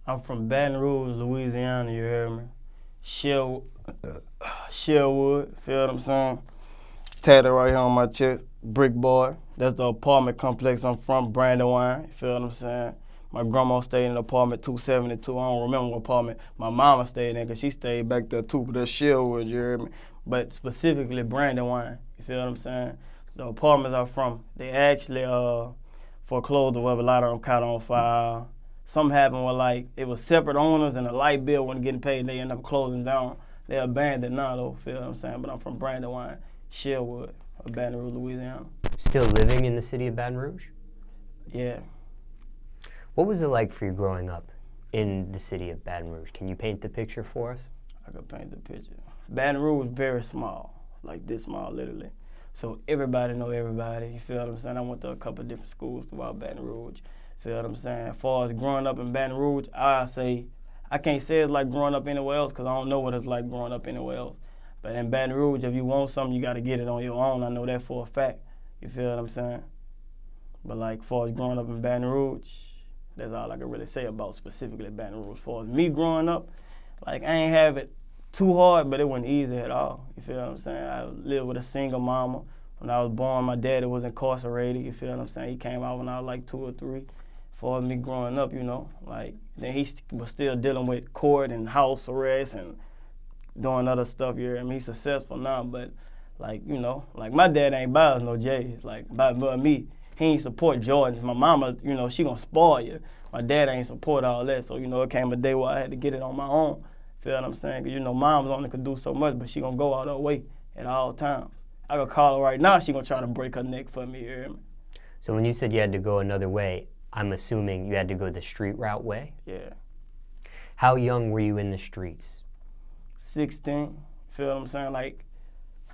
I'm from Baton Rouge, Louisiana, you hear me? Sherwood, feel what I'm saying? Tatted right here on my chest, Brick Boy. That's the apartment complex I'm from, Brandywine, you feel what I'm saying? My grandma stayed in apartment 272. I don't remember what apartment my mama stayed in because she stayed back there too, but that's Sherwood, you hear me? But specifically Brandywine, you feel what I'm saying? The apartments I'm from, they actually foreclosed or whatever, a lot of them caught on fire. Something happened where like it was separate owners and the light bill wasn't getting paid and they ended up closing down. They abandoned now though, feel what I'm saying? But I'm from Brandywine, Sherwood, Baton Rouge, Louisiana. Still living in the city of Baton Rouge? Yeah. What was it like for you growing up in the city of Baton Rouge? Can you paint the picture for us? I could paint the picture. Baton Rouge was very small, like this small literally. So everybody know everybody, you feel what I'm saying? I went to a couple of different schools throughout Baton Rouge, feel what I'm saying? As far as growing up in Baton Rouge, I can't say it's like growing up anywhere else because I don't know what it's like growing up anywhere else. But in Baton Rouge, if you want something, you got to get it on your own. I know that for a fact, you feel what I'm saying? But like as far as growing up in Baton Rouge, that's all I can really say about specifically Baton Rouge. As far as me growing up, like I ain't have it too hard, but it wasn't easy at all. You feel what I'm saying? I lived with a single mama. When I was born, my daddy was incarcerated. You feel what I'm saying? He came out when I was like 2 or 3. As far as me growing up, you know, like then he was still dealing with court and house arrest and doing other stuff. You hear me? He's successful now, but like you know, like my dad ain't buy us no J's. Like but me. He ain't support Jordans. My mama, you know, she gonna spoil you. My dad ain't support all that. So, you know, it came a day where I had to get it on my own. Feel what I'm saying? Cause, you know, moms only could do so much, but she gonna go out her way at all times. I could call her right now, she gonna try to break her neck for me, you hear me? So when you said you had to go another way, I'm assuming you had to go the street route way? Yeah. How young were you in the streets? 16, feel what I'm saying? Like,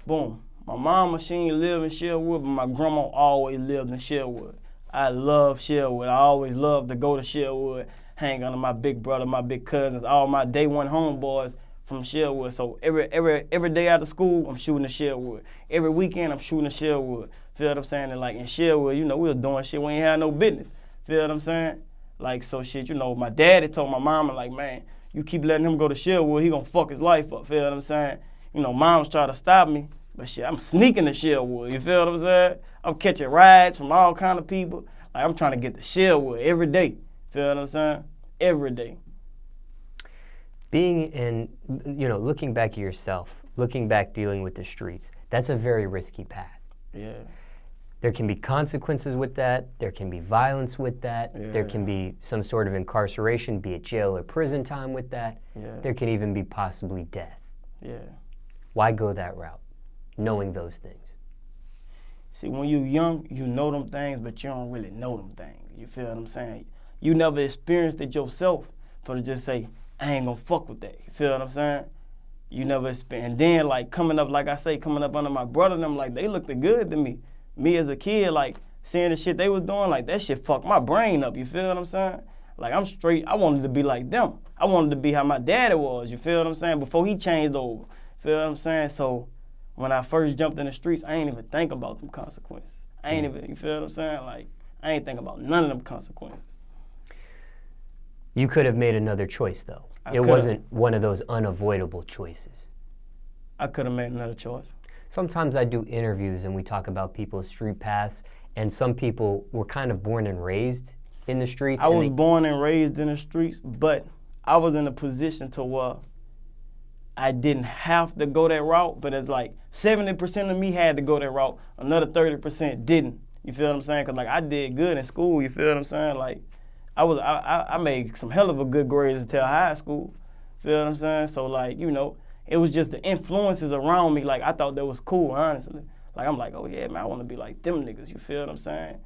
boom. My mama, she ain't live in Sherwood, but my grandma always lived in Sherwood. I love Sherwood. I always loved to go to Sherwood, hang under my big brother, my big cousins, all my day one homeboys from Sherwood. So every day after school, I'm shooting to Sherwood. Every weekend, I'm shooting to Sherwood. Feel what I'm saying? And like in Sherwood, you know, we was doing shit we ain't had no business. Feel what I'm saying? Like, so shit, you know, my daddy told my mama, like, man, you keep letting him go to Sherwood, he gonna fuck his life up. Feel what I'm saying? You know, moms try to stop me. But shit, I'm sneaking to Sherwood, you feel what I'm saying? I'm catching rides from all kind of people. Like, I'm trying to get to Sherwood every day, feel what I'm saying? Every day. Being in, you know, looking back at yourself, looking back dealing with the streets, that's a very risky path. Yeah. There can be consequences with that, there can be violence with that, there can be some sort of incarceration, be it jail or prison time with that. There can even be possibly death. Yeah. Why go that route? Knowing those things? See, when you're young, you know them things, but you don't really know them things. You feel what I'm saying? You never experienced it yourself for to just say, I ain't gonna fuck with that. You feel what I'm saying? You never experienced. And then, like, coming up, like I say, coming up under my brother and them, like, they looked good to me. Me as a kid, like, seeing the shit they was doing, like, that shit fucked my brain up. You feel what I'm saying? Like, I'm straight. I wanted to be like them. I wanted to be how my daddy was. You feel what I'm saying? Before he changed over. Feel what I'm saying? So, when I first jumped in the streets, I ain't even think about them consequences. I ain't even, you feel what I'm saying? Like, I ain't think about none of them consequences. You could have made another choice, though. It wasn't one of those unavoidable choices. I could have made another choice. Sometimes I do interviews and we talk about people's street paths, and some people were kind of born and raised in the streets. I was born and raised in the streets, but I was in a position to where I didn't have to go that route, but it's like 70% of me had to go that route. Another 30% didn't. You feel what I'm saying? Cause like I did good in school. You feel what I'm saying? Like I made some hell of a good grades until high school. Feel what I'm saying? So like, you know, it was just the influences around me. Like I thought that was cool, honestly. Like I'm like, oh yeah, man, I want to be like them niggas. You feel what I'm saying?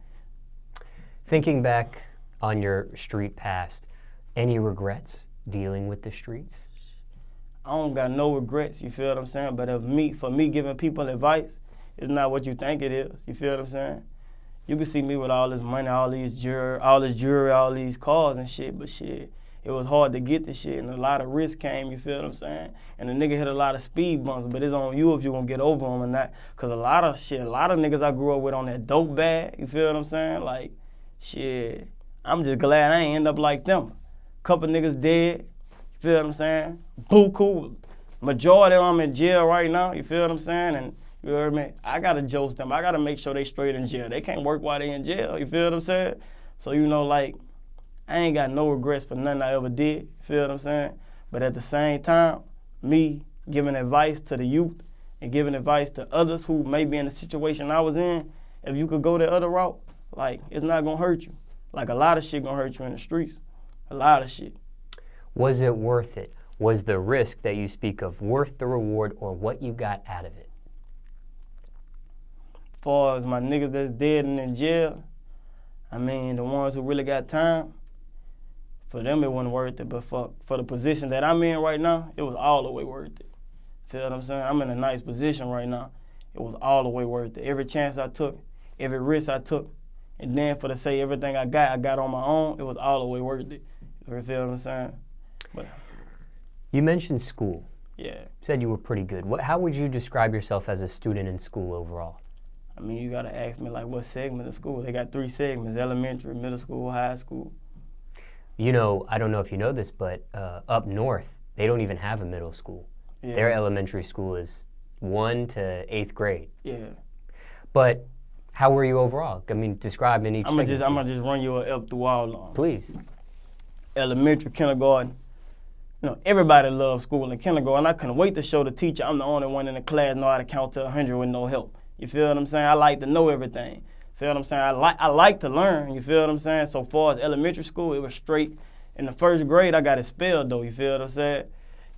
Thinking back on your street past, any regrets dealing with the streets? I don't got no regrets, you feel what I'm saying? But for me giving people advice, it's not what you think it is, you feel what I'm saying? You can see me with all this money, all this jewelry, all these cars and shit, but shit, it was hard to get this shit and a lot of risk came, you feel what I'm saying? And the nigga hit a lot of speed bumps, but it's on you if you gonna get over them or not. Cause a lot of niggas I grew up with on that dope bag, you feel what I'm saying? Like, shit, I'm just glad I ain't end up like them. Couple niggas dead. You feel what I'm saying? Buku. Majority of them in jail right now. You feel what I'm saying? And you heard me? I gotta jolt them. I gotta make sure they straight in jail. They can't work while they in jail. You feel what I'm saying? So you know, like, I ain't got no regrets for nothing I ever did. You feel what I'm saying? But at the same time, me giving advice to the youth and giving advice to others who may be in the situation I was in, if you could go the other route, like, it's not gonna hurt you. Like, a lot of shit gonna hurt you in the streets. A lot of shit. Was it worth it? Was the risk that you speak of worth the reward or what you got out of it? As far as my niggas that's dead and in jail, I mean, the ones who really got time, for them it wasn't worth it. But for the position that I'm in right now, it was all the way worth it. Feel what I'm saying? I'm in a nice position right now. It was all the way worth it. Every chance I took, every risk I took, and then for to say everything I got on my own, it was all the way worth it. You feel what I'm saying? But you mentioned school. Yeah. You said you were pretty good. How would you describe yourself as a student in school overall? I mean, you gotta ask me like what segment of school. They got 3 segments: elementary, middle school, high school. You know, I don't know if you know this, but up north, they don't even have a middle school. Yeah. Their elementary school is 1 to 8th grade. Yeah. But how were you overall? I mean, describe in each I'm segment. gonna just run you up through all of them. Please. Elementary, kindergarten. You know, everybody loves school in kindergarten. I couldn't wait to show the teacher I'm the only one in the class know how to count to 100 with no help. You feel what I'm saying? I like to know everything. Feel what I'm saying? I like to learn. You feel what I'm saying? So far as elementary school, it was straight. In the 1st grade, I got expelled though. You feel what I'm saying?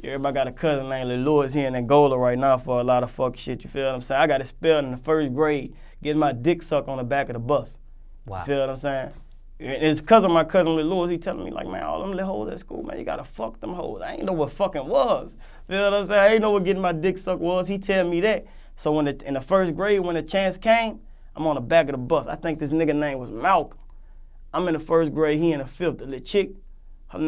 Everybody got a cousin named Lewis here in Angola right now for a lot of fuck shit. You feel what I'm saying? I got expelled in the 1st grade, getting my dick sucked on the back of the bus. Wow. You feel what I'm saying? It's because of my cousin Lewis. He telling me like, man, all them little hoes at school, man, you gotta fuck them hoes. I ain't know what fucking was. Feel what I'm saying? I ain't know what getting my dick sucked was. He tell me that. So in the 1st grade, when the chance came, I'm on the back of the bus. I think this nigga name was Malcolm. I'm in the 1st grade, he in the 5th. The little chick, her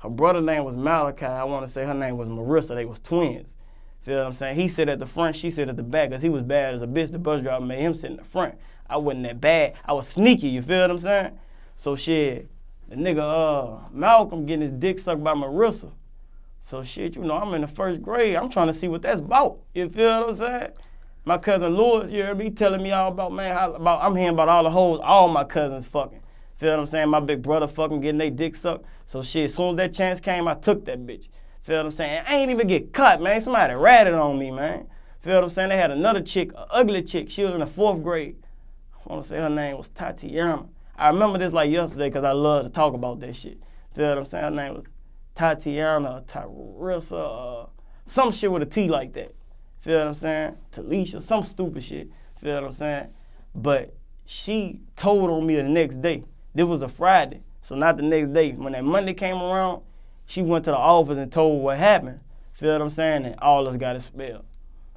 brother name was Malachi. I want to say her name was Marissa. They was twins. Feel what I'm saying? He sit at the front, she sit at the back. Cause he was bad as a bitch. The bus driver made him sit in the front. I wasn't that bad. I was sneaky, you feel what I'm saying? So shit, the nigga Malcolm getting his dick sucked by Marissa. So shit, you know, I'm in the 1st grade. I'm trying to see what that's about. You feel what I'm saying? My cousin Lewis, you heard me telling me all about, man, I'm hearing about all the hoes, all my cousins fucking. Feel what I'm saying? My big brother fucking getting their dick sucked. So shit, as soon as that chance came, I took that bitch. Feel what I'm saying? I ain't even get caught, man. Somebody ratted on me, man. Feel what I'm saying? They had another chick, an ugly chick. She was in the 4th grade. I want to say her name was Tatiana. I remember this like yesterday because I love to talk about that shit. Feel what I'm saying? Her name was Tatiana, Tarissa, some shit with a T like that. Feel what I'm saying? Talisha, some stupid shit. Feel what I'm saying? But she told on me the next day. This was a Friday, so not the next day. When that Monday came around, she went to the office and told what happened. Feel what I'm saying? And all of us got expelled.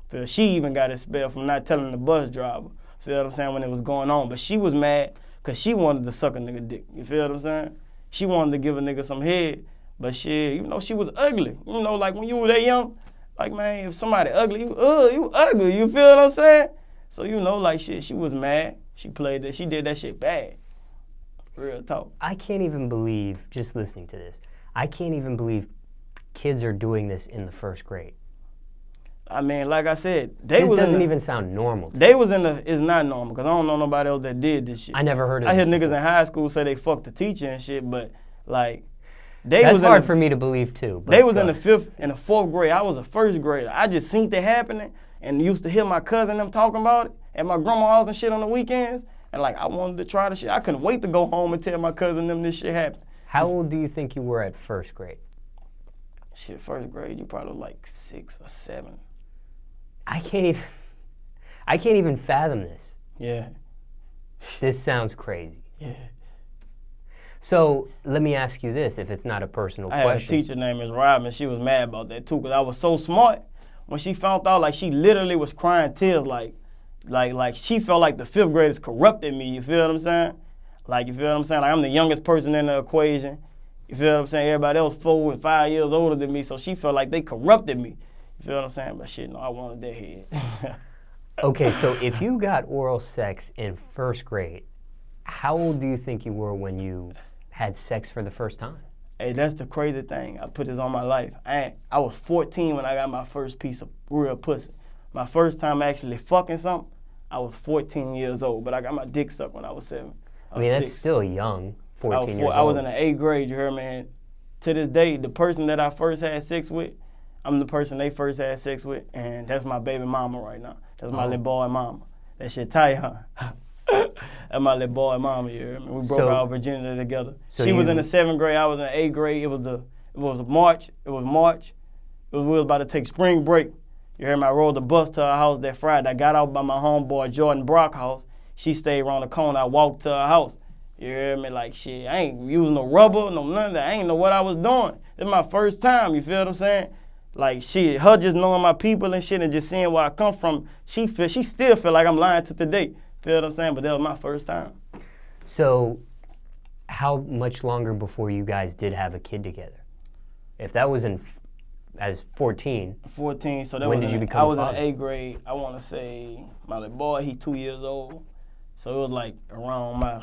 Feel she even got expelled from not telling the bus driver. Feel what I'm saying? When it was going on. But she was mad because she wanted to suck a nigga dick. You feel what I'm saying? She wanted to give a nigga some head. But shit, you know, she was ugly. You know, like when you were that young, like, man, if somebody ugly, you ugly. You feel what I'm saying? So, you know, like shit, she was mad. She played that. She did that shit bad. Real talk. I can't even believe, just listening to this, I can't even believe kids are doing this in the 1st grade. I mean, like I said, this doesn't even sound normal to they me. was in the, it's not normal, because I don't know nobody else that did this shit. I never heard of I this hear niggas before. in high school say they fucked the teacher and shit, but like, That's hard for me to believe too. They was in the 5th and the 4th grade. I was a 1st grader. I just seen that happening and used to hear my cousin them talking about it at my grandma's house and shit on the weekends. And like, I wanted to try the shit. I couldn't wait to go home and tell my cousin them this shit happened. How old do you think you were at 1st grade? Shit, 1st grade, you probably like 6 or 7. I can't even fathom this. Yeah. This sounds crazy. Yeah. So let me ask you this, if it's not a personal I question. had a teacher named Ms. Robin. She was mad about that too, because I was so smart. When she found out, like, she literally was crying tears, like she felt like the 5th graders corrupted me. You feel what I'm saying? Like, you feel what I'm saying? Like, I'm the youngest person in the equation. You feel what I'm saying? Everybody else 4 and 5 years older than me, so she felt like they corrupted me. You feel what I'm saying? But shit, no, I wanted that head. Okay, so if you got oral sex in 1st grade, how old do you think you were when you had sex for the first time? Hey, that's the crazy thing. I put this on my life. I was 14 when I got my first piece of real pussy. My first time actually fucking something, I was 14 years old, but I got my dick sucked when I was 7. I mean, that's still young, 14 years old. I was in the 8th grade, you heard me? And to this day, the person that I first had sex with, I'm the person they first had sex with, and that's my baby mama right now. That's my little boy mama. That shit tight, huh? That's my little boy mama, you hear me? We broke our virginity together. So she was in the 7th grade, I was in the 8th grade. It was March. We was about to take spring break. You heard me? I rode the bus to her house that Friday. I got out by my homeboy Jordan Brock house. She stayed around the corner. I walked to her house. You hear me? Like, shit, I ain't using no rubber, no none of that. I ain't know what I was doing. It's my first time, you feel what I'm saying? Like, shit, her just knowing my people and shit and just seeing where I come from, she still feel like I'm lying to today. Feel what I'm saying? But that was my first time. So how much longer before you guys did have a kid together? If that was as 14. 14, so that when was did you become a father? I was in the 8th grade. I want to say my little boy, he 2 years old. So it was like around my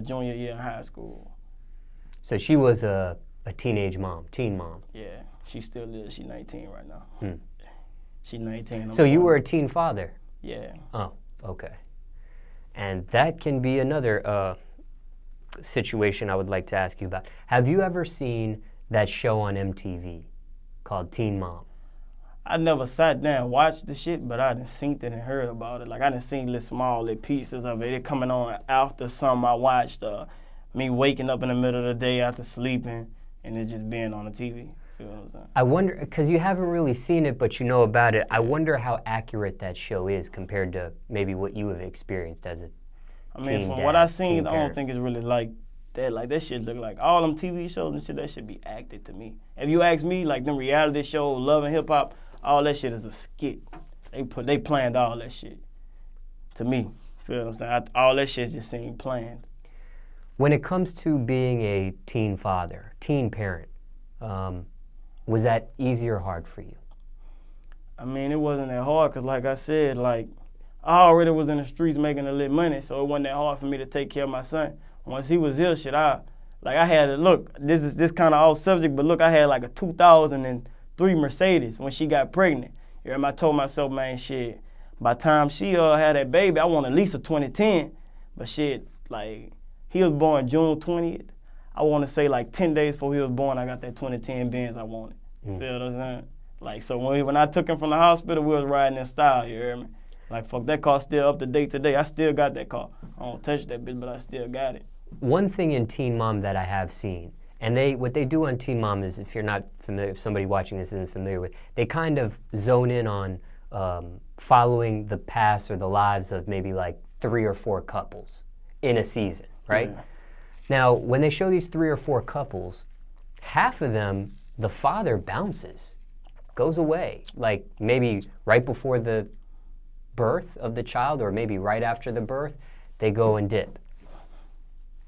junior year in high school. So she was a teen mom. Yeah, she still is. She's 19 right now. She's 19. So you were a teen father? Yeah. Oh, okay. And that can be another situation I would like to ask you about. Have you ever seen that show on MTV called Teen Mom? I never sat down and watched the shit, but I done seen it and heard about it. Like, I done seen little pieces of it. It coming on after something I watched. Me waking up in the middle of the day after sleeping, and it just being on the TV. Feel what I'm saying? I wonder, because you haven't really seen it, but you know about it. I wonder how accurate that show is compared to maybe what you have experienced as a teen from dad, what I seen, I parent. don't think it's really like that. Like, that shit look like all them TV shows and shit, that should be acted to me. If you ask me, like, them reality shows, Love and Hip Hop, all that shit is a skit. They planned all that shit. To me, feel what I'm saying? All that shit just seemed planned. When it comes to being a teen father, teen parent, was that easy or hard for you? I mean, it wasn't that hard because, like I said, like, I already was in the streets making a little money, so it wasn't that hard for me to take care of my son. Once he was ill, shit, I had to look. This kind of off subject, but look, I had like a 2003 Mercedes when she got pregnant. You know, I told myself, man, shit, by the time she had that baby, I want at least a 2010. But shit, like, he was born June 20th. I want to say like 10 days before he was born, I got that 2010 Benz I wanted. Feel what I'm saying? Like, so when I took him from the hospital, we was riding in style, you hear me? Like, fuck, that car still up to date today. I still got that car. I don't touch that bitch, but I still got it. One thing in Teen Mom that I have seen, and what they do on Teen Mom is, if you're not familiar, if somebody watching this isn't familiar with, they kind of zone in on following the past or the lives of maybe like 3 or 4 couples in a season, right? Yeah. Now, when they show these 3 or 4 couples, half of them, the father bounces, goes away, like maybe right before the birth of the child or maybe right after the birth, they go and dip.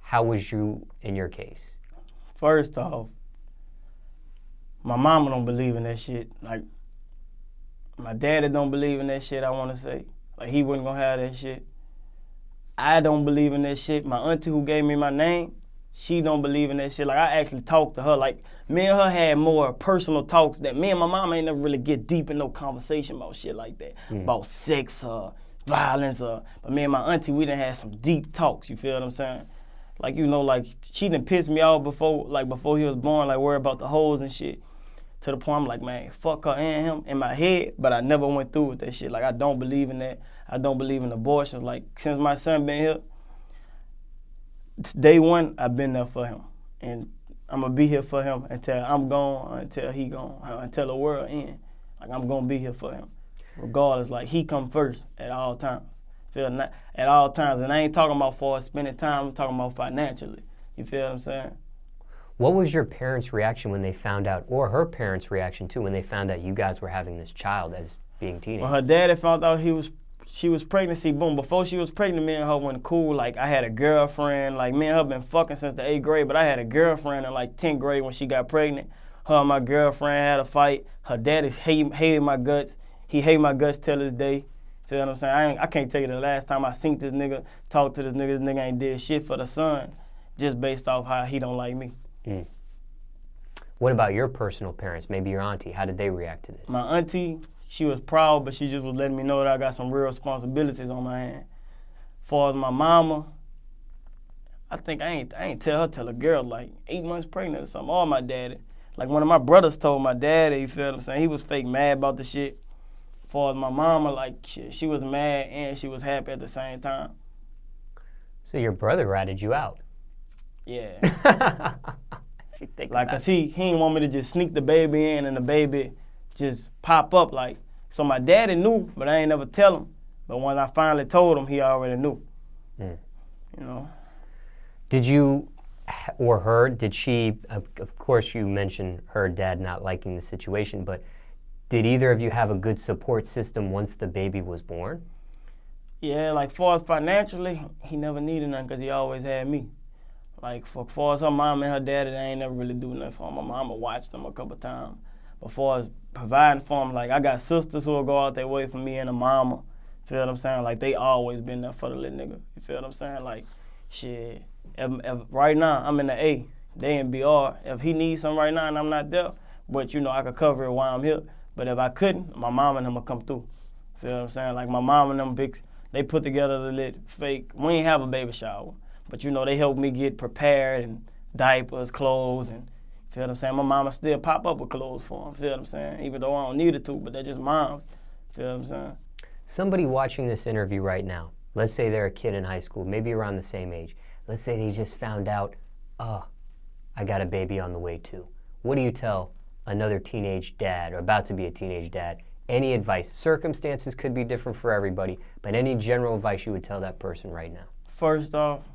How was you in your case? First off, my mama don't believe in that shit. Like, my daddy don't believe in that shit, I want to say. Like, he wasn't going to have that shit. I don't believe in that shit. My auntie who gave me my name, she don't believe in that shit. Like, I actually talked to her. Like, me and her had more personal talks that me and my mama ain't never really get deep in no conversation about shit like that. About sex or violence or, but me and my auntie, we done had some deep talks, you feel what I'm saying? Like, you know, like, she done pissed me off before he was born, like, worry about the hoes and shit. To the point I'm like, man, fuck her and him in my head, but I never went through with that shit. Like, I don't believe in that. I don't believe in abortions. Like, since my son been here, day one, I've been there for him. And I'm going to be here for him until I'm gone, until he gone, until the world ends. Like, I'm going to be here for him. Regardless, like, he come first at all times. At all times. And I ain't talking about for spending time, I'm talking about financially. You feel what I'm saying? What was your parents' reaction when they found out, or her parents' reaction too, when they found out you guys were having this child as being teenagers? When her daddy found out she was pregnant, see, boom, before she was pregnant, me and her went cool. Like, I had a girlfriend. Like, me and her been fucking since the 8th grade, but I had a girlfriend in like 10th grade when she got pregnant. Her and my girlfriend had a fight. Her daddy hated my guts. He hated my guts till this day. Feel what I'm saying? I can't tell you the last time I seen this nigga, talk to this nigga ain't did shit for the son. just based off how he don't like me. Mm. What about your personal parents, maybe your auntie? How did they react to this? My auntie, she was proud, but she just was letting me know that I got some real responsibilities on my hand. As far as my mama, I think I ain't tell a girl like 8 months pregnant or something, or my daddy. Like one of my brothers told my daddy, you feel what I'm saying? He was fake mad about the shit. As far as my mama, like shit, she was mad and she was happy at the same time. So your brother ratted you out. Yeah. Like, cause he didn't want me to just sneak the baby in and the baby just pop up. Like, so my daddy knew, but I ain't never tell him. But when I finally told him, he already knew. Mm. You know. Did you or her, did she, of course you mentioned her dad not liking the situation, but did either of you have a good support system once the baby was born? Yeah, like far as financially, he never needed nothing because he always had me. Like, for far as her mom and her daddy, they ain't never really do nothing for him. My mama watched them a couple times. But far as providing for him, like, I got sisters who will go out their way for me and a mama. Feel what I'm saying? Like, they always been there for the little nigga. You feel what I'm saying? Like, shit, if right now I'm in the A, they in BR. If he needs something right now and I'm not there, but, you know, I could cover it while I'm here. But if I couldn't, my mom and them will come through. Feel what I'm saying? Like, my mom and them they put together the lit fake, we ain't have a baby shower. But, you know, they helped me get prepared and diapers, clothes, and feel what I'm saying? My mama still pop up with clothes for them, feel what I'm saying? Even though I don't need it to, but they're just moms, feel what I'm saying? Somebody watching this interview right now, let's say they're a kid in high school, maybe around the same age. Let's say they just found out, I got a baby on the way too. What do you tell another teenage dad or about to be a teenage dad? Any advice? Circumstances could be different for everybody, but any general advice you would tell that person right now? First off,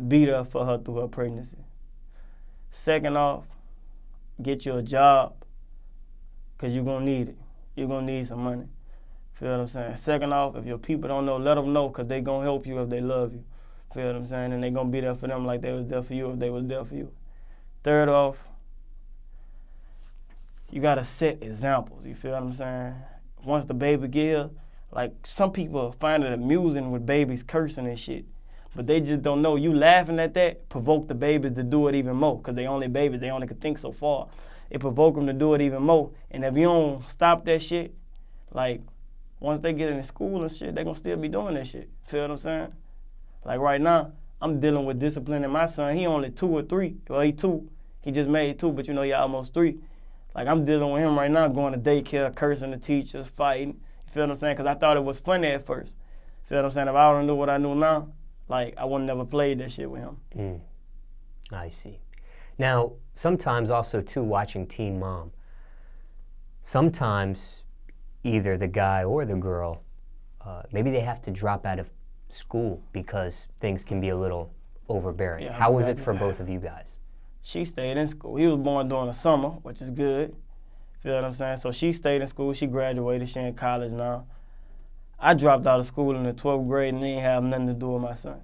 be there for her through her pregnancy. Second off, get you a job, because you're going to need it. You're going to need some money. Feel what I'm saying? Second off, if your people don't know, let them know, because they going to help you if they love you. Feel what I'm saying? And they going to be there for them like they was there for you if they was there for you. Third off, you got to set examples. You feel what I'm saying? Once the baby get here, like some people find it amusing with babies cursing and shit. But they just don't know. You laughing at that provoke the babies to do it even more, because they only babies. They only can think so far. It provoke them to do it even more. And if you don't stop that shit, like, once they get into school and shit, they going to still be doing that shit. Feel what I'm saying? Like right now, I'm dealing with disciplining my son. He only 2 or 3. Well, he 2. He just made 2, but you know he almost 3. Like, I'm dealing with him right now, going to daycare, cursing the teachers, fighting. You feel what I'm saying? Because I thought it was funny at first. Feel what I'm saying? If I would knew what I knew now, like, I wouldn't never played that shit with him. I see. Now, sometimes also, too, watching Teen Mom, sometimes either the guy or the girl, maybe they have to drop out of school because things can be a little overbearing. Yeah, how was it for both of you guys? She stayed in school. He was born during the summer, which is good. Feel what I'm saying? So she stayed in school. She graduated. She in college now. I dropped out of school in the 12th grade and didn't have nothing to do with my son.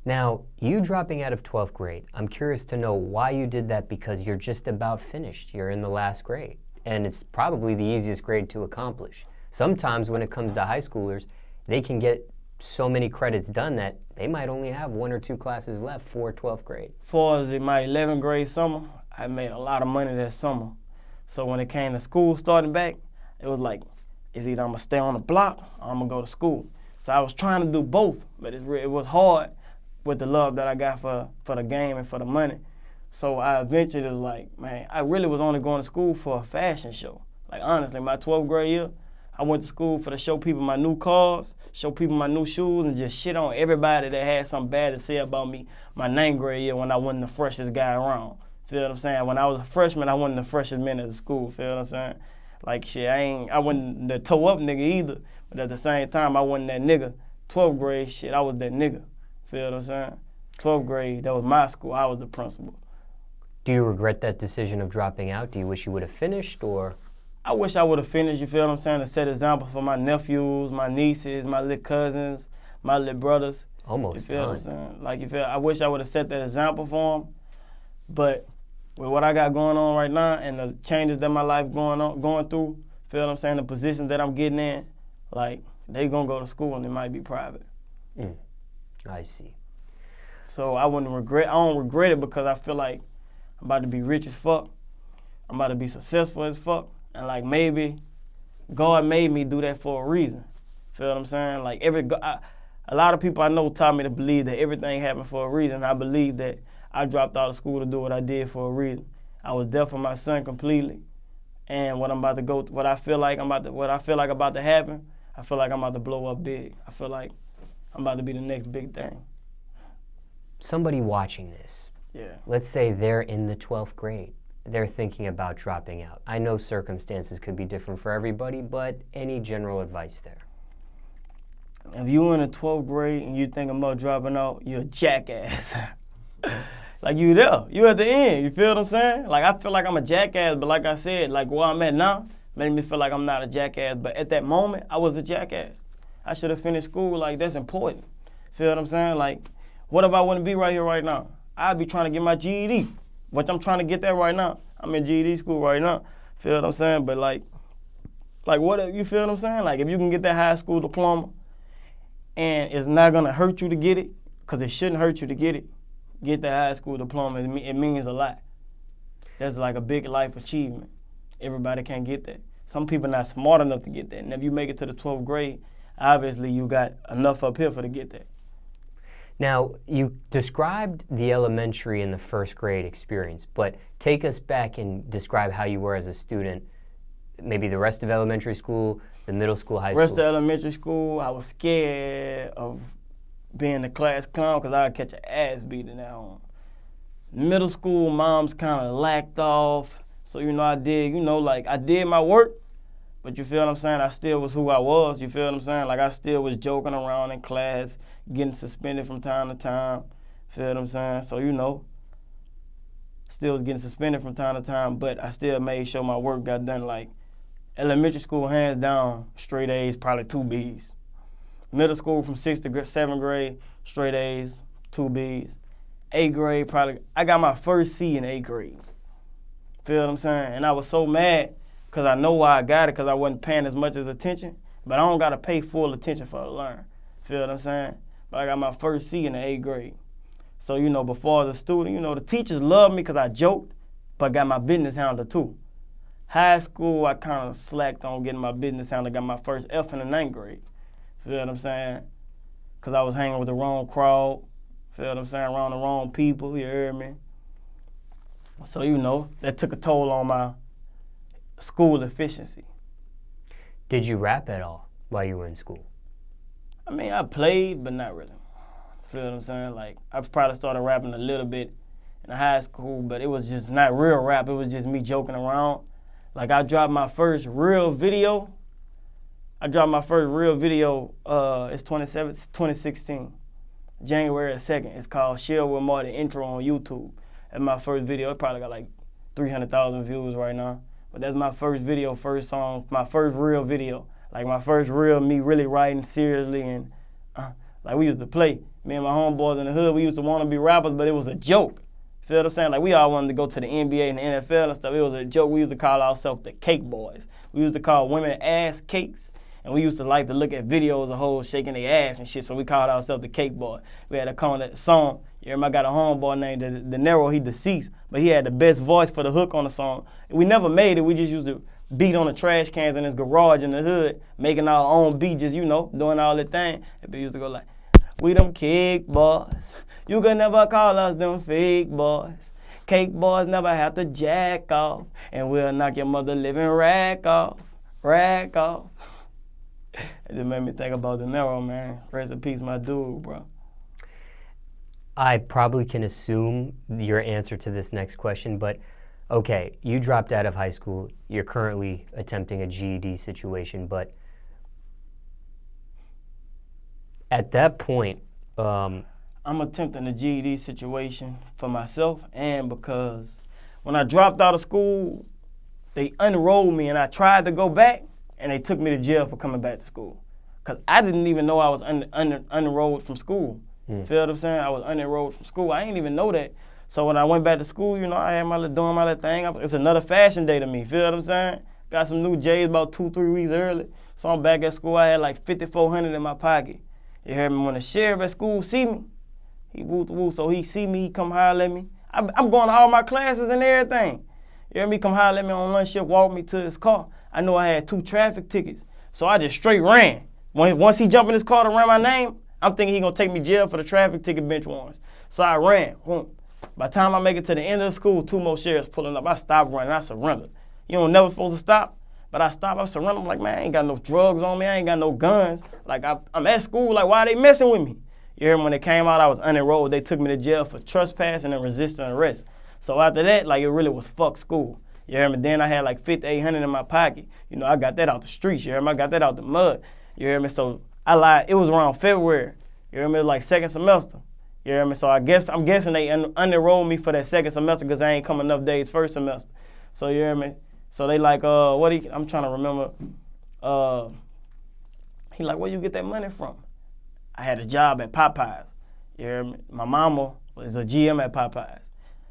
Now, you dropping out of 12th grade, I'm curious to know why you did that, because you're just about finished. You're in the last grade, and it's probably the easiest grade to accomplish. Sometimes when it comes to high schoolers, they can get so many credits done that they might only have 1 or 2 classes left for 12th grade. As far as in my 11th grade summer, I made a lot of money that summer. So when it came to school starting back, it was like, it's either I'm going to stay on the block or I'm going to go to school. So I was trying to do both, but it was hard with the love that I got for the game and for the money. So I eventually was like, man, I really was only going to school for a fashion show. Like, honestly, my 12th grade year, I went to school to show people my new cars, show people my new shoes, and just shit on everybody that had something bad to say about me my 9th grade year when I wasn't the freshest guy around. Feel what I'm saying? When I was a freshman, I wasn't the freshest man at the school. Feel what I'm saying? Like, shit, I wasn't the toe-up nigga either, but at the same time, I wasn't that nigga. 12th grade, shit, I was that nigga. Feel what I'm saying? 12th grade, that was my school. I was the principal. Do you regret that decision of dropping out? Do you wish you would have finished, or? I wish I would have finished, you feel what I'm saying, to set examples for my nephews, my nieces, my little cousins, my little brothers. Almost you feel done. What I'm saying? Like, you feel, I wish I would have set that example for them, but with what I got going on right now and the changes that my life going through, feel what I'm saying, the positions that I'm getting in, like, they gonna go to school and it might be private. I see. So I don't regret it because I feel like I'm about to be rich as fuck. I'm about to be successful as fuck. And like maybe God made me do that for a reason. Feel what I'm saying? Like a lot of people I know taught me to believe that everything happened for a reason. I believe that I dropped out of school to do what I did for a reason. I was there for my son completely. And what I feel like about to happen, I feel like I'm about to blow up big. I feel like I'm about to be the next big thing. Somebody watching this, let's say they're in the 12th grade. They're thinking about dropping out. I know circumstances could be different for everybody, but any general advice there? If you're in the 12th grade and you're thinking about dropping out, you're a jackass. Like you there, you at the end, you feel what I'm saying? Like I feel like I'm a jackass, but like I said, like where I'm at now made me feel like I'm not a jackass. But at that moment, I was a jackass. I should have finished school, like that's important. Feel what I'm saying? Like, what if I wouldn't be right here right now? I'd be trying to get my GED, which I'm trying to get that right now. I'm in GED school right now. Feel what I'm saying? But like what if, you feel what I'm saying? Like if you can get that high school diploma and it's not gonna hurt you to get it, because it shouldn't hurt you to get it. Get that high school diploma, it means a lot. That's like a big life achievement. Everybody can't get that. Some people not smart enough to get that. And if you make it to the 12th grade, obviously you got enough up here for to get that. Now, you described the elementary and the first grade experience, but take us back and describe how you were as a student, maybe the rest of elementary school, the middle school, high school. Rest of elementary school, I was scared of being the class clown because I'd catch an ass beating at home. Middle school, moms kind of lacked off. So, I did my work, but you feel what I'm saying? I still was who I was, you feel what I'm saying? Like I still was joking around in class, getting suspended from time to time, feel what I'm saying? So, still was getting suspended from time to time, but I still made sure my work got done. Like elementary school, hands down, straight A's, probably 2 B's. Middle school from 6th to 7th grade, straight A's, 2 B's. 8th grade, I got my first C in 8th grade. Feel what I'm saying? And I was so mad because I know why I got it, because I wasn't paying as much as attention, but I don't got to pay full attention for to learn. Feel what I'm saying? But I got my first C in the 8th grade. So, before as a student, the teachers loved me because I joked, but got my business handled too. High school, I kind of slacked on getting my business handled, got my first F in the 9th grade. Feel what I'm saying? Because I was hanging with the wrong crowd. Feel what I'm saying? Around the wrong people, you heard me? So, that took a toll on my school efficiency. Did you rap at all while you were in school? I mean, I played, but not really. Feel what I'm saying? Like, I probably started rapping a little bit in high school, but it was just not real rap. It was just me joking around. Like, I dropped my first real video. It's 2016, January 2nd. It's called Sherwood Marty Intro on YouTube. That's my first video. It probably got like 300,000 views right now. But that's my first video, first song, my first real video. Like my first real me really writing seriously and like we used to play. Me and my homeboys in the hood, we used to want to be rappers, but it was a joke. Feel what I'm saying? Like we all wanted to go to the NBA and the NFL and stuff. It was a joke. We used to call ourselves the Cake Boys. We used to call women ass cakes. And we used to like to look at videos of hoes shaking their ass and shit, so we called ourselves the Cake Boy. We had a song. You remember I got a homeboy named De Niro, he deceased, but he had the best voice for the hook on the song. We never made it, we just used to beat on the trash cans in his garage in the hood, making our own beat, just, doing all that thing. And we used to go like, we them cake boys. You could never call us them fake boys. Cake boys never have to jack off, and we'll knock your mother living rack off. It just made me think about De Niro, man. Rest in peace, my dude, bro. I probably can assume your answer to this next question, but okay, you dropped out of high school. You're currently attempting a GED situation, but at that point, I'm attempting a GED situation for myself and because when I dropped out of school, they unenrolled me and I tried to go back and they took me to jail for coming back to school. Because I didn't even know I was unenrolled from school. Feel what I'm saying? I was unenrolled from school. I didn't even know that. So when I went back to school, I had doing my little thing. It's another fashion day to me. Feel what I'm saying? Got some new J's about 2-3 weeks early. So I'm back at school. I had like $5,400 in my pocket. You heard me? When the sheriff at school see me, He woo. So he see me, he come holler at me. I'm going to all my classes and everything. You hear me? Come holler at me on lunch shift, walk me to his car. I know I had 2 traffic tickets. So I just straight ran. Once he jumped in his car to run my name, I'm thinking he gonna take me to jail for the traffic ticket bench warrants. So I ran. Boom. By the time I make it to the end of the school, 2 more sheriffs pulling up. I stopped running. I surrendered. You don't never supposed to stop. But I stopped. I surrendered. I'm like, man, I ain't got no drugs on me. I ain't got no guns. Like, I'm at school. Like, why are they messing with me? You hear me? When it came out, I was unenrolled. They took me to jail for trespassing and resisting arrest. So after that, like, it really was fuck school. You hear me? Then I had like $5,800 in my pocket. You know, I got that out the streets. You hear me? I got that out the mud. You hear me? So I lied. It was around February. You hear me? It was like second semester. You hear me? So I'm guessing they unenrolled me for that second semester because I ain't come enough days first semester. So you hear me? So they like, I'm trying to remember. He like, where you get that money from? I had a job at Popeyes. You hear me? My mama was a GM at Popeyes.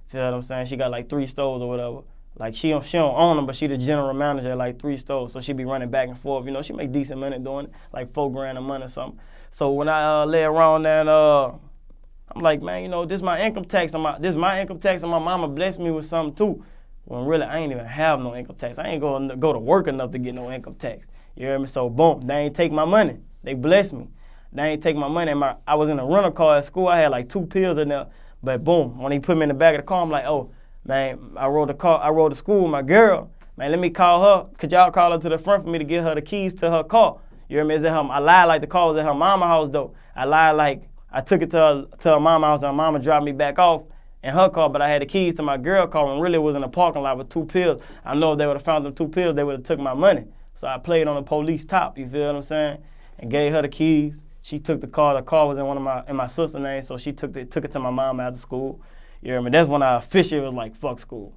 Feel what I'm saying? She got like 3 stores or whatever. Like she don't own them, but she the general manager at like 3 stores. So she be running back and forth. You know, she make decent money doing it, like $4,000 a month or something. So when I lay around there, and, I'm like, man, you know, this my income tax. And my income tax, and my mama blessed me with something too. When really I ain't even have no income tax. I ain't go to work enough to get no income tax. You hear me? So boom, they ain't take my money. They blessed me. They ain't take my money. I was in a rental car at school. I had like 2 pills in there. But boom, when he put me in the back of the car, I'm like, oh. Man, I rode to school with my girl. Man, let me call her. Could y'all call her to the front for me to get her the keys to her car? You hear me? I lied like the car was at her mama house though. I lied like I took it to her mama house and her mama dropped me back off in her car, but I had the keys to my girl car and really was in a parking lot with 2 pills. I know if they would have found them 2 pills, they would have took my money. So I played on the police top, you feel what I'm saying? And gave her the keys. She took the car. The car was in my sister's name, so she took it to my mom after school. You hear me? That's when I officially was like, fuck school.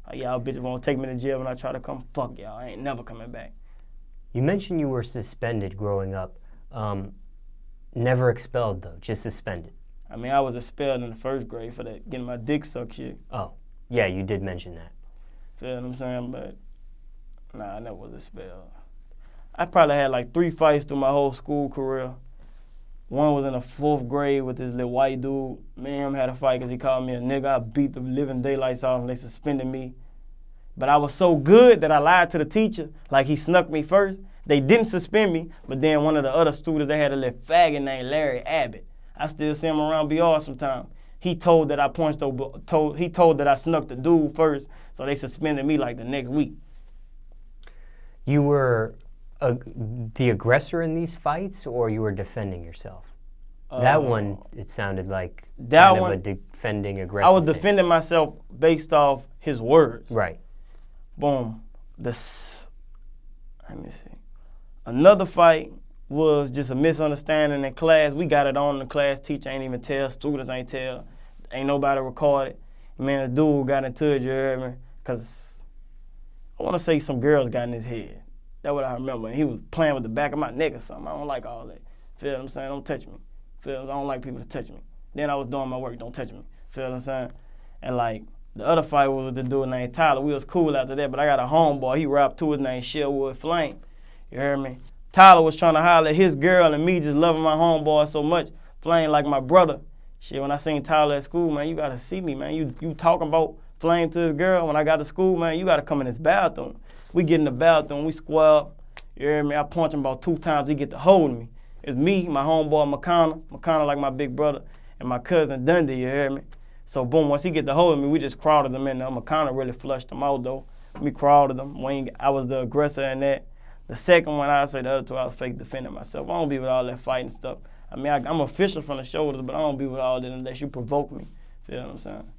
Like, y'all bitches won't take me to jail when I try to come. Fuck y'all. I ain't never coming back. You mentioned you were suspended growing up. Never expelled, though, just suspended. I mean, I was expelled in the 1st grade for that, getting my dick sucked shit. Oh, yeah, you did mention that. Feel what I'm saying? But, nah, I never was expelled. I probably had like 3 fights through my whole school career. One was in the 4th grade with this little white dude. Me and him had a fight because he called me a nigga. I beat the living daylights out and they suspended me. But I was so good that I lied to the teacher. Like he snuck me first. They didn't suspend me, but then one of the other students, they had a little faggot named Larry Abbott. I still see him around BR sometimes. He told that he told that I snuck the dude first, so they suspended me like the next week. You were the aggressor in these fights, or you were defending yourself? That one, it sounded like kind of a defending aggressive. I was defending myself based off his words. Right. Boom. Let me see. Another fight was just a misunderstanding in class. We got it on in the class. Teacher ain't even tell. Students ain't tell. Ain't nobody recorded. Man, the dude got into it, you heard me? Because I want to say some girls got in his head. That's what I remember. And he was playing with the back of my neck or something. I don't like all that. Feel what I'm saying? Don't touch me. Feel I don't like people to touch me. Then I was doing my work. Don't touch me. Feel what I'm saying? And like the other fight was with the dude named Tyler. We was cool after that, but I got a homeboy. He rapped to his name Sherwood Flame. You heard me? Tyler was trying to holler at his girl and me just loving my homeboy so much. Flame like my brother. Shit, when I seen Tyler at school, man, you gotta see me, man. You talking about Flame to his girl. When I got to school, man, you gotta come in his bathroom. We get in the bathroom, we square. You hear me? I punch him about 2 times, he get to hold me. It's me, my homeboy McConnell like my big brother, and my cousin Dundee, you hear me? So boom, once he get to hold me, we just crawled him in there. McConnell really flushed him out though. We crawled him. I was the aggressor in that. The second one, I say the other 2, I was fake defending myself. I don't be with all that fighting stuff. I mean, I'm official from the shoulders, but I don't be with all that unless you provoke me. Feel what I'm saying?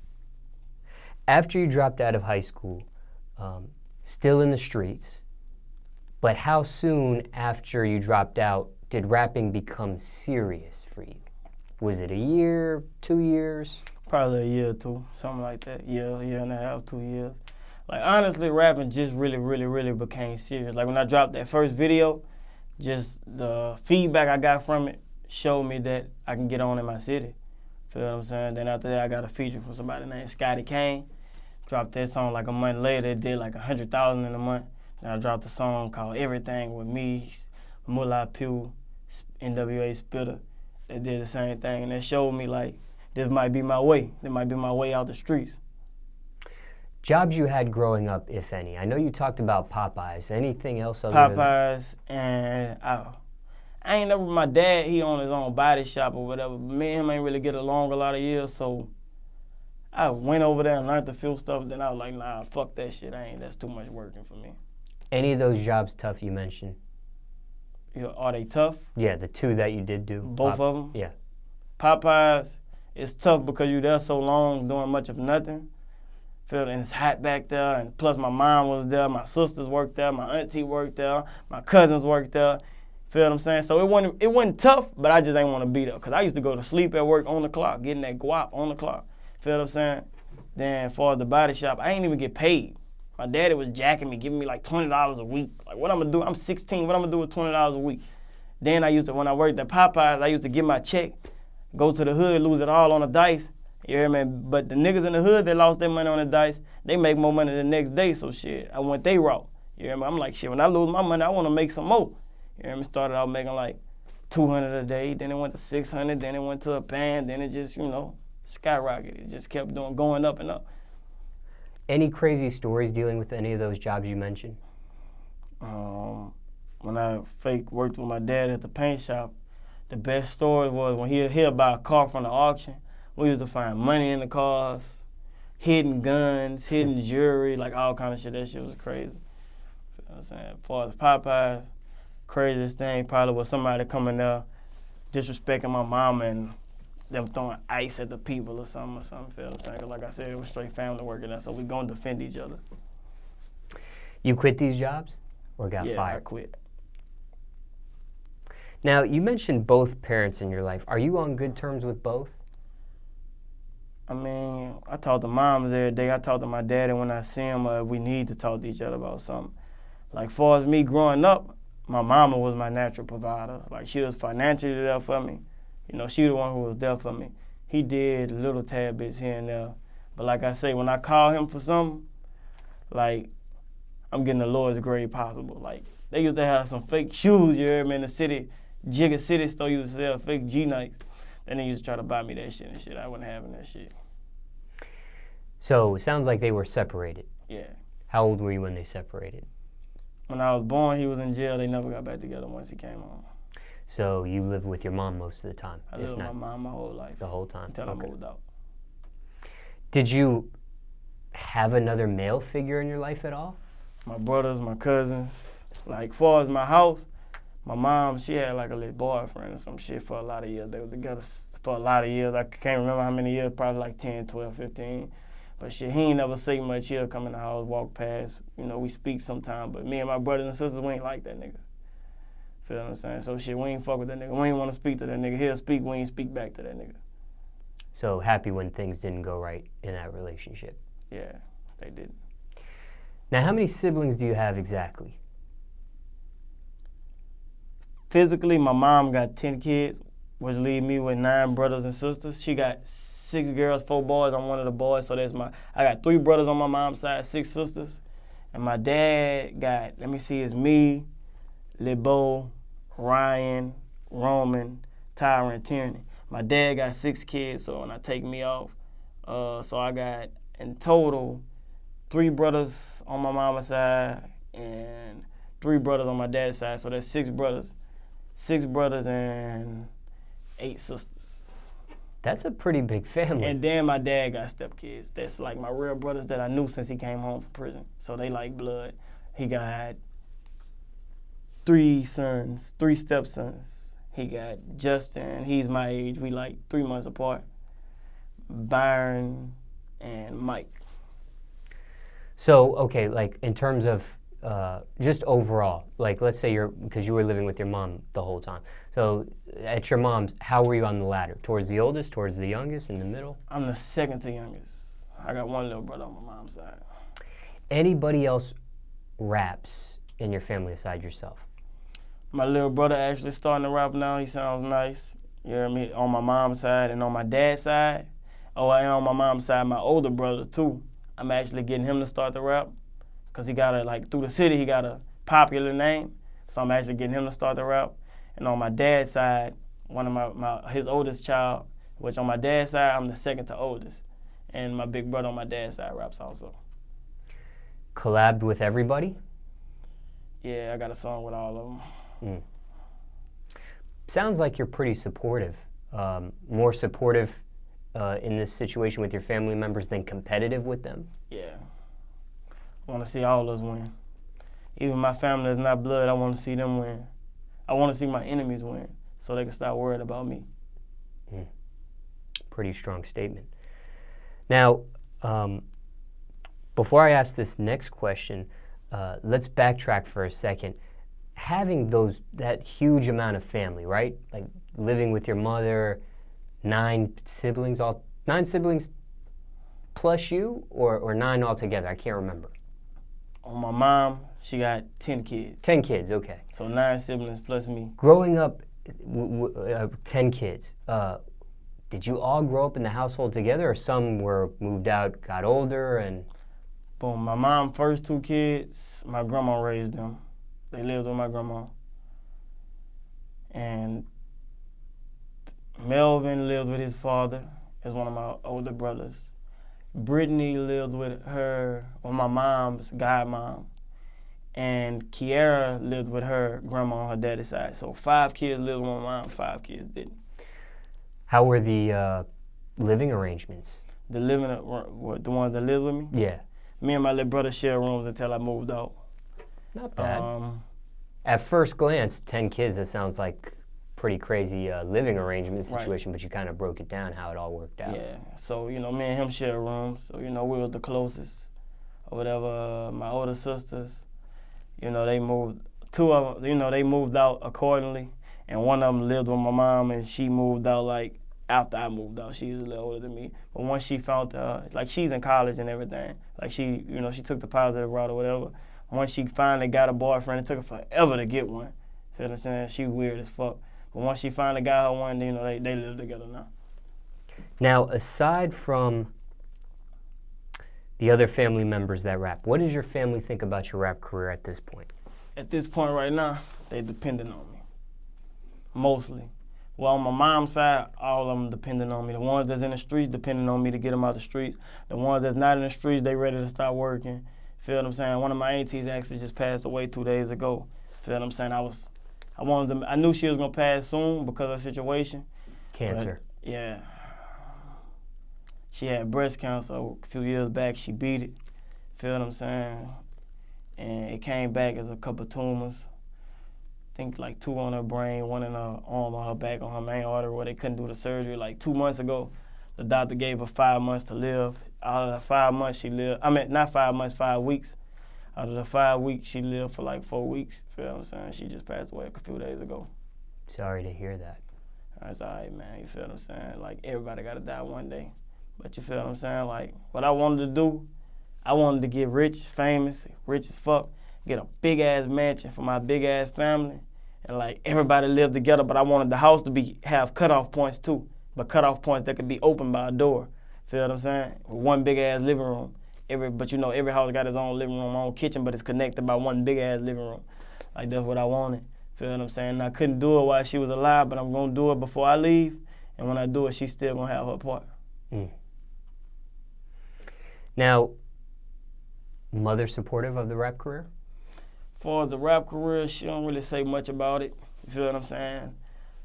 After you dropped out of high school, still in the streets, but how soon after you dropped out did rapping become serious for you? Was it a year, 2 years? Probably a year or 2, something like that. Year and a half, 2 years. Like honestly, rapping just really became serious. Like when I dropped that first video, just the feedback I got from it showed me that I can get on in my city. Feel what I'm saying? Then after that, I got a feature from somebody named Scotty Kane. Dropped that song like a month later. It did like 100,000 in a month. Then I dropped a song called Everything with me, Mullah Pugh, NWA Spitter. They did the same thing, and that showed me like this might be my way. This might be my way out the streets. Jobs you had growing up, if any. I know you talked about Popeyes. Anything else other than Popeyes, and I ain't never, my dad, he owned his own body shop or whatever, but me and him ain't really get along a lot of years, so I went over there and learned a few stuff, then I was like, nah, fuck that shit, that's too much working for me. Any of those jobs tough you mentioned? Are they tough? Yeah, the two that you did do. Both of them? Yeah. Popeyes, it's tough because you're there so long doing much of nothing. And it's hot back there, and plus my mom was there, my sisters worked there, my auntie worked there, my cousins worked there. Feel what I'm saying? So it wasn't tough, but I just ain't want to be there. Because I used to go to sleep at work on the clock, getting that guap on the clock. Feel what I'm saying? Then as far as the body shop, I ain't even get paid. My daddy was jacking me, giving me like $20 a week. Like, what I'm going to do? I'm 16. What I'm going to do with $20 a week? Then when I worked at Popeyes, I used to get my check, go to the hood, lose it all on the dice. You hear me? But the niggas in the hood that lost their money on the dice, they make more money the next day, so shit, I went they route. You hear me? I'm like, shit, when I lose my money, I want to make some more. You hear me? Started out making like $200 a day, then it went to $600, then it went to a band, then it just, skyrocketed. It just kept going up and up. Any crazy stories dealing with any of those jobs you mentioned? When I worked with my dad at the paint shop, the best story was when he'd buy a car from the auction. We used to find money in the cars, hidden guns, hidden jewelry, like all kind of shit. That shit was crazy. You know what I'm saying? As far as Popeyes, craziest thing probably was somebody coming there disrespecting my mama and them throwing ice at the people or something. Feel what I'm saying? 'Cause like I said, it was straight family working there, so we gonna defend each other. You quit these jobs or got fired? Yeah, I quit. Now, you mentioned both parents in your life. Are you on good terms with both? I mean, I talk to moms every day. I talk to my daddy when I see him. We need to talk to each other about something. Like, far as me growing up, my mama was my natural provider. Like, she was financially there for me. She was the one who was there for me. He did little tad bits here and there. But like I say, when I call him for something, like, I'm getting the lowest grade possible. Like, they used to have some fake shoes, you heard me, in the city. Jigga City store used to sell fake G.E.D. Then they used to try to buy me that shit and shit. I wasn't having that shit. So it sounds like they were separated. Yeah. How old were you when they separated? When I was born, he was in jail. They never got back together once he came home. So you lived with your mom most of the time? I lived with my mom my whole life. The whole time? Until I moved out. Did you have another male figure in your life at all? My brothers, my cousins. Like, far as my house, my mom, she had like a little boyfriend or some shit for a lot of years. They were together for a lot of years. I can't remember how many years, probably like 10, 12, 15. But shit, he ain't never say much. He'll come in the house, walk past. We speak sometime. But me and my brothers and sisters, we ain't like that nigga. Feel what I'm saying? So shit, we ain't fuck with that nigga. We ain't want to speak to that nigga. He'll speak, we ain't speak back to that nigga. So happy when things didn't go right in that relationship? Yeah, they didn't. Now, how many siblings do you have exactly? Physically, my mom got 10 kids, which leave me with 9 brothers and sisters. She got 6 girls, 4 boys. I'm one of the boys, so I got 3 brothers on my mom's side, 6 sisters. And my dad got, it's me, LeBeau, Ryan, Roman, Tyron, Tierney. My dad got 6 kids, so when I take me off, so I got, in total, 3 brothers on my mama's side and 3 brothers on my dad's side, so that's 6 brothers. 6 brothers and 8 sisters. That's a pretty big family. And then my dad got stepkids. That's like my real brothers that I knew since he came home from prison. So they like blood. He got 3 sons, 3 stepsons. He got Justin, he's my age. We like 3 months apart. Byron and Mike. So, okay, like in terms of just overall, like let's say because you were living with your mom the whole time. So at your mom's, how were you on the ladder? Towards the oldest, towards the youngest, in the middle? I'm the second to youngest. I got 1 little brother on my mom's side. Anybody else raps in your family aside yourself? My little brother actually starting to rap now. He sounds nice. You hear me? On my mom's side and on my dad's side. Oh, and on my mom's side, my older brother too. I'm actually getting him to start to rap. Because he got through the city, he got a popular name. So I'm actually getting him to start to rap. And on my dad's side, one of his oldest child, which on my dad's side, I'm the second to oldest. And my big brother on my dad's side raps also. Collabed with everybody? Yeah, I got a song with all of them. Sounds like you're pretty supportive. More supportive in this situation with your family members than competitive with them? Yeah. I want to see all of us win. Even my family that's not blood, I want to see them win. I want to see my enemies win so they can stop worrying about me. Pretty strong statement. Now, before I ask this next question, let's backtrack for a second. Having that huge amount of family, right? Like living with your mother, 9 siblings plus you, or 9 altogether? I can't remember. On my mom, she got 10 kids. 10 kids, okay. So 9 siblings plus me. Growing up, 10 kids, did you all grow up in the household together, or some were moved out, got older, and? Boom, my mom first 2 kids, my grandma raised them. They lived with my grandma. And Melvin lived with his father as one of my older brothers. Brittany lived with my mom's godmom. And Kiara lived with her grandma on her daddy's side. So 5 kids lived with my mom, 5 kids didn't. How were the living arrangements? The ones that lived with me? Yeah. Me and my little brother shared rooms until I moved out. Not bad. At first glance, 10 kids, that sounds like pretty crazy living arrangement situation, but you kind of broke it down how it all worked out. Yeah, so, me and him shared rooms, so, we were the closest or whatever. My older sisters, they moved, 2 of them, they moved out accordingly, and one of them lived with my mom, and she moved out, like, after I moved out. She's a little older than me. But once she found, like, she's in college and everything, like, she took the positive route or whatever. Once she finally got a boyfriend, it took her forever to get one. Feel what I'm saying? She weird as fuck. But once she finally got her one, they live together now. Now, aside from the other family members that rap, what does your family think about your rap career at this point? At this point right now, they depending on me. Mostly. Well, on my mom's side, all of them depending on me. The ones that's in the streets depending on me to get them out the streets. The ones that's not in the streets, they ready to start working. Feel what I'm saying? One of my aunties actually just passed away 2 days ago. Feel what I'm saying? I knew she was gonna pass soon because of the situation. Cancer. But, yeah. She had breast cancer a few years back. She beat it. Feel what I'm saying? And it came back as a couple of tumors. I think like 2 on her brain, 1 in her arm, on her back, on her main artery, where they couldn't do the surgery. Like 2 months ago, the doctor gave her 5 months to live. Out of the 5 months she lived, not 5 months, 5 weeks. Out of the 5 weeks, she lived for like 4 weeks. Feel what I'm saying? She just passed away a few days ago. Sorry to hear that. That's all right, man. You feel what I'm saying? Like, everybody got to die one day. But you feel what I'm saying? Like, what I wanted to do, I wanted to get rich, famous, rich as fuck, get a big-ass mansion for my big-ass family, and, like, everybody live together, but I wanted the house to have cutoff points, too, but cutoff points that could be opened by a door. Feel what I'm saying? One big-ass living room. Every house got its own living room, own kitchen, but it's connected by one big-ass living room. Like, that's what I wanted. Feel what I'm saying? And I couldn't do it while she was alive, but I'm going to do it before I leave, and when I do it, she's still going to have her part. Now, mother supportive of the rap career? As far as the rap career, she don't really say much about it. You feel what I'm saying?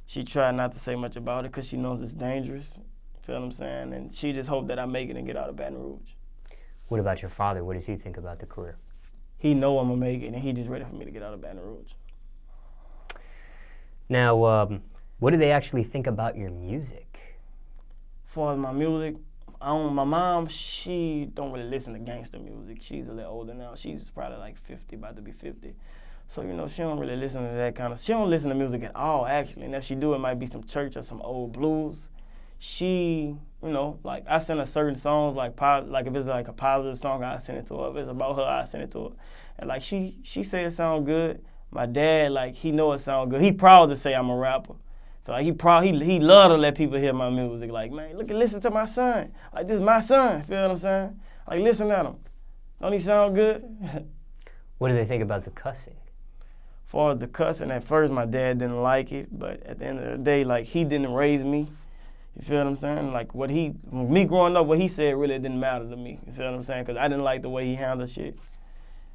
She tried not to say much about it because she knows it's dangerous. You feel what I'm saying? And she just hoped that I make it and get out of Baton Rouge. What about your father? What does he think about the career? He know I'm going to make it, and he just ready for me to get out of Baton Rouge. Now, what do they actually think about your music? As far as my music, my mom, she don't really listen to gangster music. She's a little older now. She's probably like 50, about to be 50. So, she don't really listen to that kind of, she don't listen to music at all, actually. And if she do, it might be some church or some old blues. She, like, I send her certain songs, like if it's like a positive song, I send it to her. If it's about her, I send it to her. And, like, she say it sound good. My dad, like, he know it sound good. He proud to say I'm a rapper. So, like, he love to let people hear my music. Like, man, listen to my son. Like, this is my son. Feel what I'm saying? Like, listen at him. Don't he sound good? What do they think about the cussing? As far as the cussing, at first my dad didn't like it, but at the end of the day, like, he didn't raise me. You feel what I'm saying? Like me growing up, what he said really didn't matter to me. You feel what I'm saying? Because I didn't like the way he handled shit.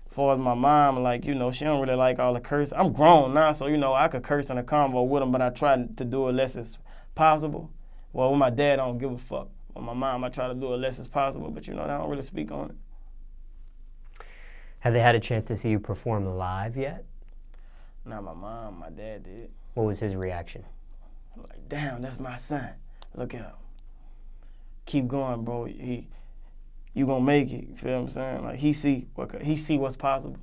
As far as my mom, like, she don't really like all the curse. I'm grown now, so, I could curse in a convo with him, but I try to do it less as possible. Well, with my dad, I don't give a fuck. With my mom, I try to do it less as possible, but, they don't really speak on it. Have they had a chance to see you perform live yet? Not my mom, my dad did. What was his reaction? Like, damn, that's my son. Look at him. Keep going, bro. You gonna make it. You feel what I'm saying? Like, he see what's possible.